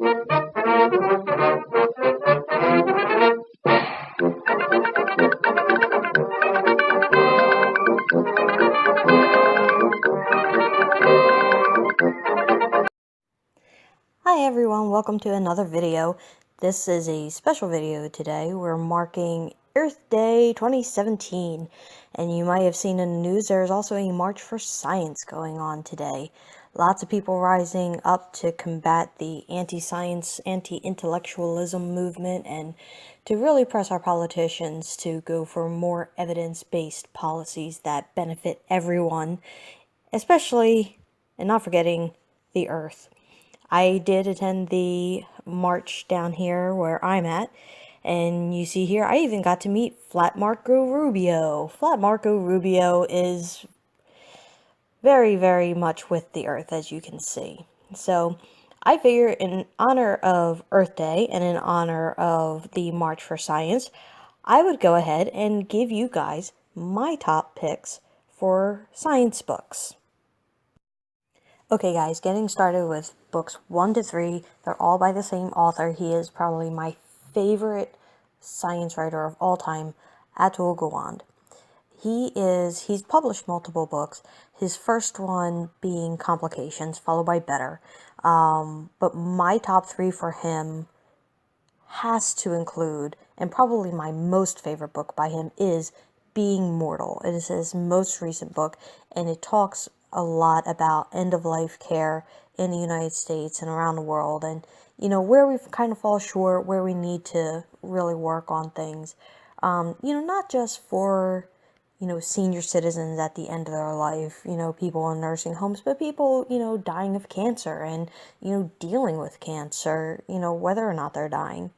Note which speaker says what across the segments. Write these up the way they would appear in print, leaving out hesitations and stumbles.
Speaker 1: Hi everyone, welcome to another video. This is a special video today. We're marking Earth Day 2017, and you might have seen in the news there's also a March for Science going on today. Lots of people rising up to combat the anti-science, anti-intellectualism movement and to really press our politicians to go for more evidence-based policies that benefit everyone, especially, and not forgetting, the Earth. I did attend the march down here where I'm at, and you see here I even got to meet Flat Marco Rubio. Flat Marco Rubio is very, very much with the Earth, as you can see. So I figure in honor of Earth Day and in honor of the March for Science, I would go ahead and give you guys my top picks for science books. Okay guys, getting started with books 1 to 3, they're all by the same author. He is probably my favorite science writer of all time, Togo Wand. He's published multiple books, his first one being Complications, followed by Better. But my top 3 for him has to include, and probably my most favorite book by him is Being Mortal. It is his most recent book, and it talks a lot about end-of-life care in the United States and around the world, and where we've kind of fall short, where we need to really work on things, not just for senior citizens at the end of their life, people in nursing homes, but people dying of cancer and dealing with cancer, whether or not they're dying.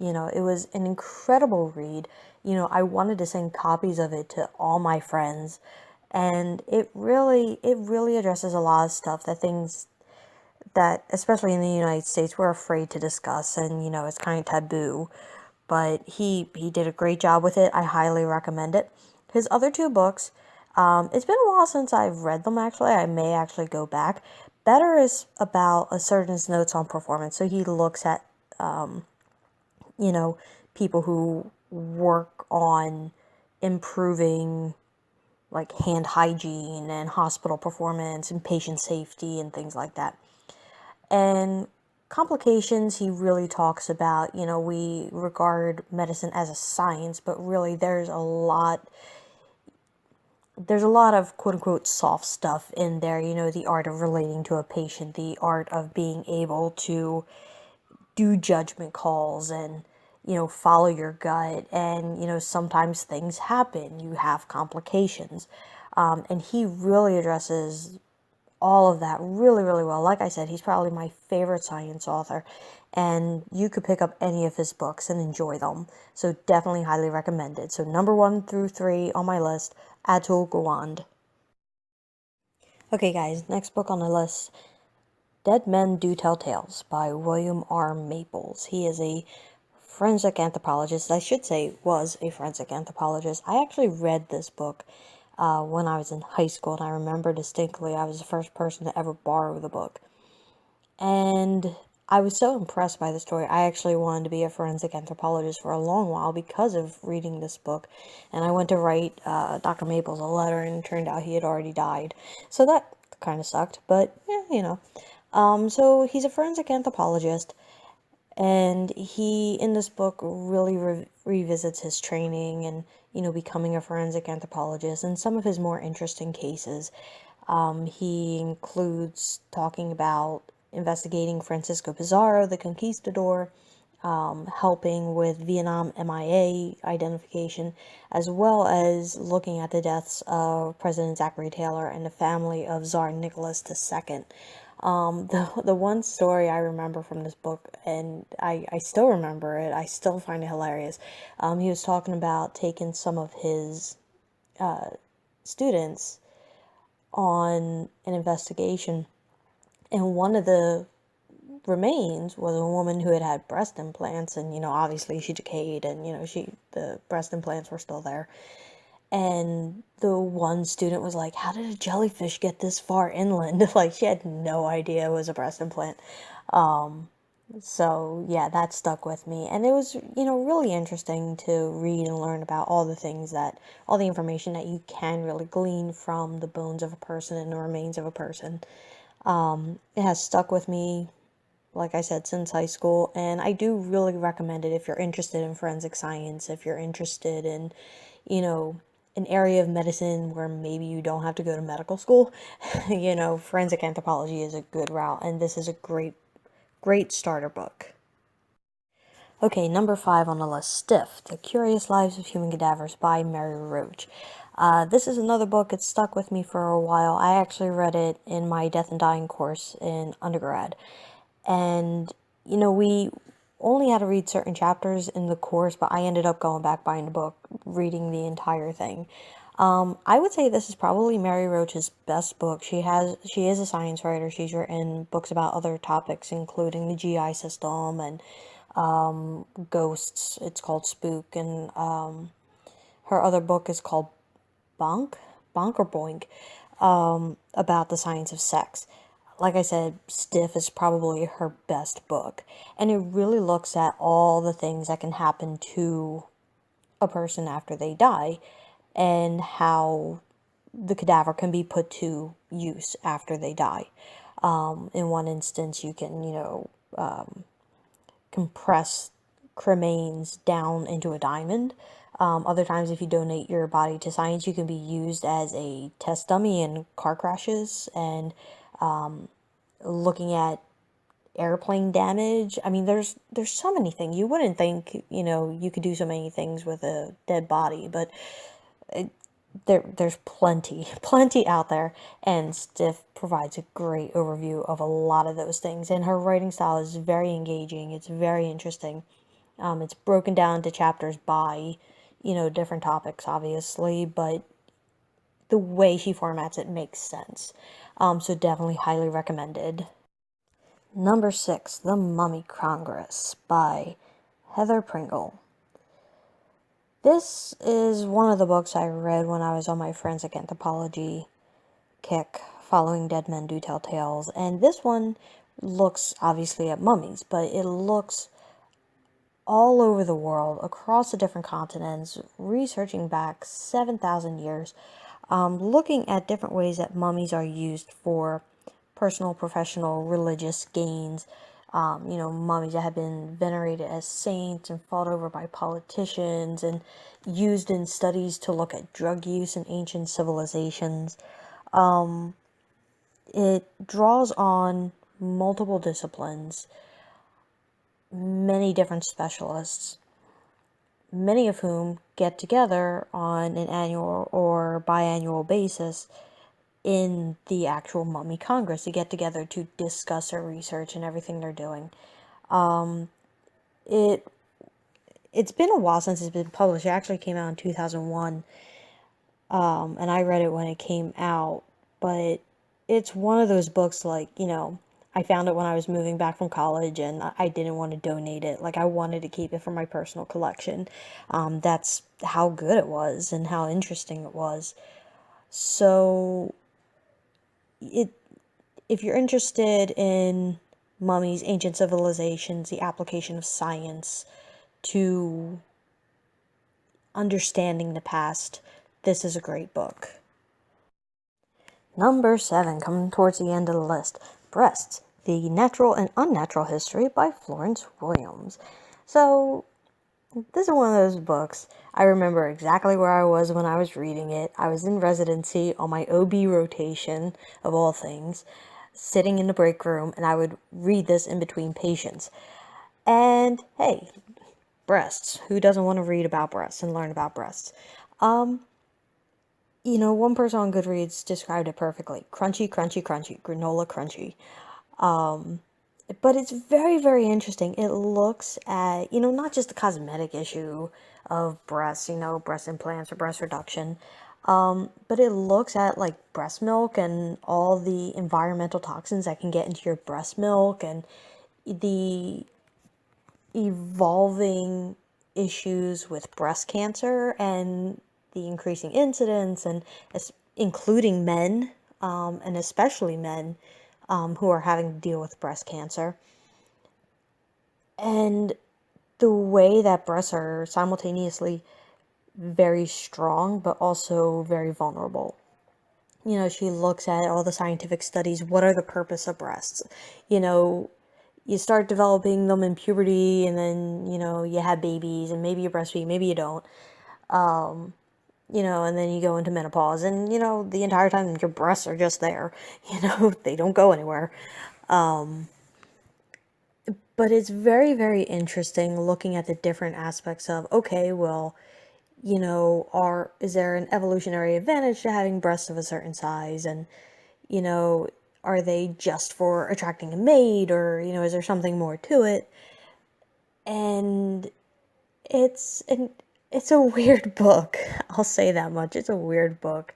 Speaker 1: It was an incredible read. I wanted to send copies of it to all my friends, and it really addresses a lot of stuff, things that, especially in the United States, we're afraid to discuss, and it's kind of taboo. But he did a great job with it. I highly recommend it. His other 2 books, it's been a while since I've read them, actually. I may actually go back. Better is about a surgeon's notes on performance. So he looks at, people who work on improving like hand hygiene and hospital performance and patient safety and things like that. And Complications, he really talks about, we regard medicine as a science, but really there's a lot of quote-unquote soft stuff in there, the art of relating to a patient, the art of being able to do judgment calls and follow your gut, and sometimes things happen, you have complications, and he really addresses all of that really, really well. Like I said, he's probably my favorite science author, and you could pick up any of his books and enjoy them, so definitely highly recommended. So number 1 through 3 on my list, Togo Wand. Okay guys, next book on the list, Dead Men Do Tell Tales by William R. Maples. He is a forensic anthropologist. I should say was a forensic anthropologist. I actually read this book when I was in high school, and I remember distinctly I was the first person to ever borrow the book. And I was so impressed by the story, I actually wanted to be a forensic anthropologist for a long while because of reading this book. And I went to write Dr. Maples a letter, and it turned out he had already died. So that kind of sucked, but yeah, so he's a forensic anthropologist, and he, in this book, really revisits his training and, becoming a forensic anthropologist and some of his more interesting cases. He includes talking about investigating Francisco Pizarro, the conquistador, helping with Vietnam MIA identification, as well as looking at the deaths of President Zachary Taylor and the family of Tsar Nicholas II. The one story I remember from this book, and I still remember it, I still find it hilarious. He was talking about taking some of his students on an investigation, and one of the remains was a woman who had had breast implants, and obviously she decayed, and the breast implants were still there. And the one student was like, how did a jellyfish get this far inland? Like, she had no idea it was a breast implant. So yeah, that stuck with me. And it was, really interesting to read and learn about all the information that you can really glean from the bones of a person and the remains of a person. It has stuck with me, like I said, since high school, and I do really recommend it if you're interested in forensic science, if you're interested in, an area of medicine where maybe you don't have to go to medical school. Forensic anthropology is a good route, and this is a great starter book. Okay, number 5 on the list, Stiff, The Curious Lives of Human Cadavers by Mary Roach. This is another book. It stuck with me for a while. I actually read it in my Death and Dying course in undergrad. And, we only had to read certain chapters in the course, but I ended up going back buying the book, reading the entire thing. I would say this is probably Mary Roach's best book. She is a science writer. She's written books about other topics, including the GI system and ghosts. It's called Spook, and her other book is called Bonk, Bonk or Boink, about the science of sex. Like I said, Stiff is probably her best book, and it really looks at all the things that can happen to a person after they die and how the cadaver can be put to use after they die. In one instance, you can, compress cremains down into a diamond. Other times, if you donate your body to science, you can be used as a test dummy in car crashes and looking at airplane damage. I mean, there's so many things. You wouldn't think, you could do so many things with a dead body, but there's plenty out there, and Stiff provides a great overview of a lot of those things. And her writing style is very engaging. It's very interesting. It's broken down into chapters by, different topics, obviously, but the way she formats it makes sense. So definitely highly recommended. Number 6, The Mummy Congress by Heather Pringle. This is one of the books I read when I was on my forensic anthropology kick, following Dead Men Do Tell Tales, and this one looks obviously at mummies, but it looks all over the world, across the different continents, researching back 7,000 years, looking at different ways that mummies are used for personal, professional, religious gains. Mummies that have been venerated as saints and fought over by politicians and used in studies to look at drug use in ancient civilizations. It draws on multiple disciplines, many different specialists, many of whom get together on an annual or biannual basis in the actual Mummy Congress to get together to discuss their research and everything they're doing. It's been a while since it's been published. It actually came out in 2001, and I read it when it came out, but it's one of those books, like, I found it when I was moving back from college, and I didn't want to donate it. Like, I wanted to keep it for my personal collection. That's how good it was and how interesting it was. So, if you're interested in mummies, ancient civilizations, the application of science to understanding the past, this is a great book. Number 7, coming towards the end of the list, Breasts, The Natural and Unnatural History by Florence Williams. So, this is one of those books. I remember exactly where I was when I was reading it. I was in residency on my OB rotation, of all things, sitting in the break room, and I would read this in between patients. And, hey, breasts. Who doesn't want to read about breasts and learn about breasts? One person on Goodreads described it perfectly. Crunchy, crunchy, crunchy. Granola crunchy. But it's very, very interesting. It looks at, not just the cosmetic issue of breasts, breast implants or breast reduction, but it looks at, like, breast milk and all the environmental toxins that can get into your breast milk and the evolving issues with breast cancer and the increasing incidence, and including men, and especially men who are having to deal with breast cancer. And the way that breasts are simultaneously very strong, but also very vulnerable. She looks at all the scientific studies. What are the purpose of breasts? You know, you start developing them in puberty, and then, you have babies, and maybe you breastfeed, maybe you don't. And then you go into menopause, and, the entire time your breasts are just there. They don't go anywhere. But it's very, very interesting looking at the different aspects of, okay, well, is there an evolutionary advantage to having breasts of a certain size? And, you know, are they just for attracting a mate, or, is there something more to it? And it's a weird book. I'll say that much. It's a weird book.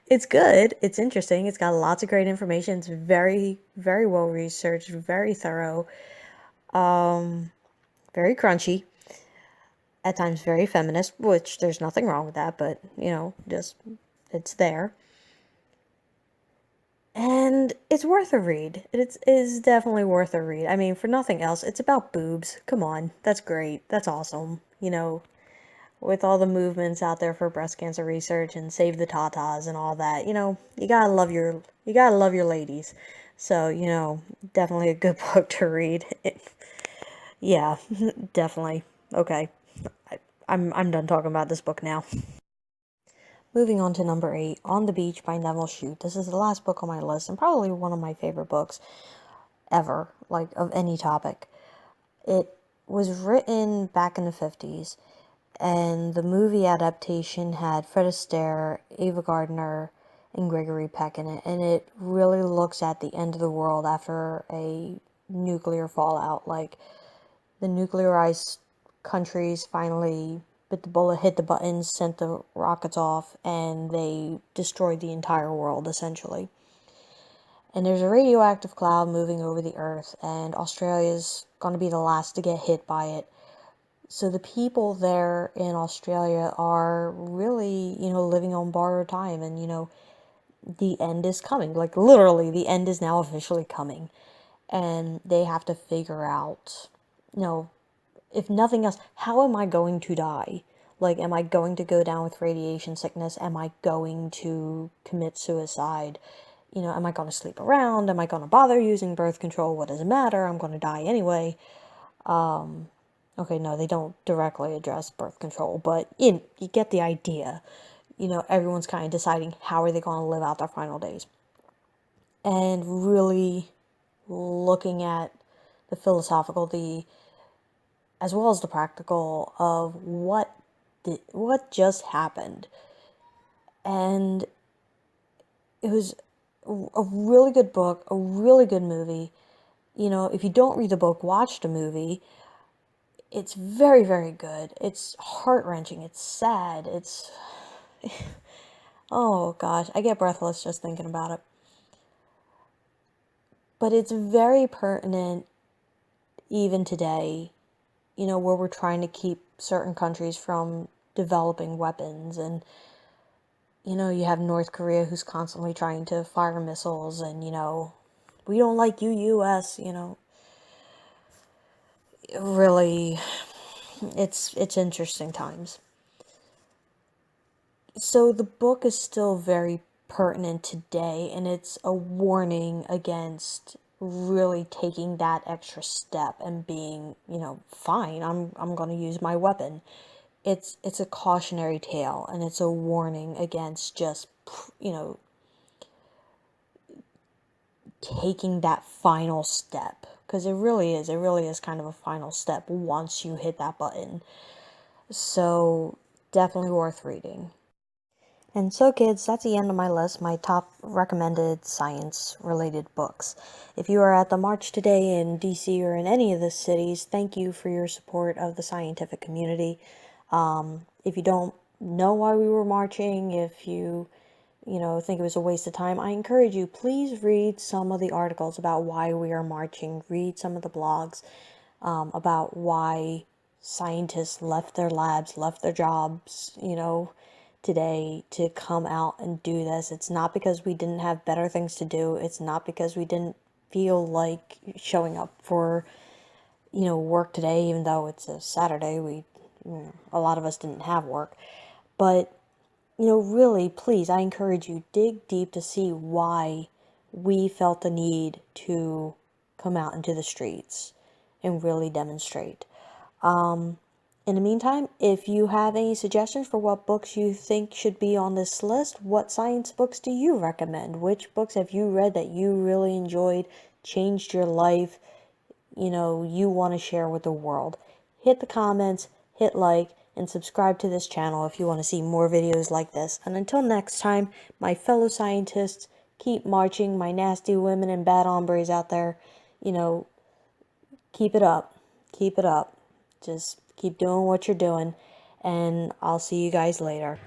Speaker 1: It's good. It's interesting. It's got lots of great information. It's very, very well researched, very thorough, very crunchy, at times very feminist, which there's nothing wrong with that, but, just it's there. And it's worth a read. It is definitely worth a read. I mean, for nothing else, it's about boobs. Come on. That's great. That's awesome. With all the movements out there for breast cancer research and Save the Tatas and all that, you gotta love your ladies. So, definitely a good book to read. Yeah, definitely. Okay. I'm done talking about this book now. Moving on to number 8, On the Beach by Neville Shute. This is the last book on my list, and probably one of my favorite books ever, like, of any topic. It was written back in the 50s, and the movie adaptation had Fred Astaire, Ava Gardner, and Gregory Peck in it, and it really looks at the end of the world after a nuclear fallout. Like, the nuclearized countries finally bit the bullet, hit the buttons, sent the rockets off, and they destroyed the entire world, essentially. And there's a radioactive cloud moving over the earth, and Australia's going to be the last to get hit by it. So the people there in Australia are really, living on borrowed time, and, the end is coming. Like, literally, the end is now officially coming. And they have to figure out, if nothing else, how am I going to die? Like, am I going to go down with radiation sickness? Am I going to commit suicide? Am I going to sleep around? Am I going to bother using birth control? What does it matter? I'm going to die anyway. Okay, no, they don't directly address birth control, but you get the idea. Everyone's kind of deciding how are they going to live out their final days. And really looking at the philosophical, as well as the practical of what just happened. And it was a really good book, a really good movie. If you don't read the book, watch the movie. It's very, very good. It's heart-wrenching. It's sad. It's... oh, gosh. I get breathless just thinking about it. But it's very pertinent even today, where we're trying to keep certain countries from developing weapons. And, you have North Korea who's constantly trying to fire missiles. And, we don't like you, U.S., Really, it's interesting times. So the book is still very pertinent today, and it's a warning against really taking that extra step and being, fine, I'm going to use my weapon. It's a cautionary tale, and it's a warning against just, taking that final step, because it really is kind of a final step once you hit that button. So definitely worth reading. And so, kids, that's the end of my list, my top recommended science-related books. If you are at the march today in DC or in any of the cities, thank you for your support of the scientific community. If you don't know why we were marching, if you think it was a waste of time, I encourage you, please read some of the articles about why we are marching. Read some of the blogs about why scientists left their labs, left their jobs, today to come out and do this. It's not because we didn't have better things to do. It's not because we didn't feel like showing up for, work today, even though it's a Saturday. A lot of us didn't have work. But, really, please, I encourage you, dig deep to see why we felt the need to come out into the streets and really demonstrate. In the meantime, if you have any suggestions for what books you think should be on this list, what science books do you recommend? Which books have you read that you really enjoyed, changed your life, you want to share with the world? Hit the comments, hit like, and subscribe to this channel if you want to see more videos like this. And until next time, my fellow scientists, keep marching, my nasty women and bad hombres out there, keep it up. Keep it up. Just keep doing what you're doing, and I'll see you guys later.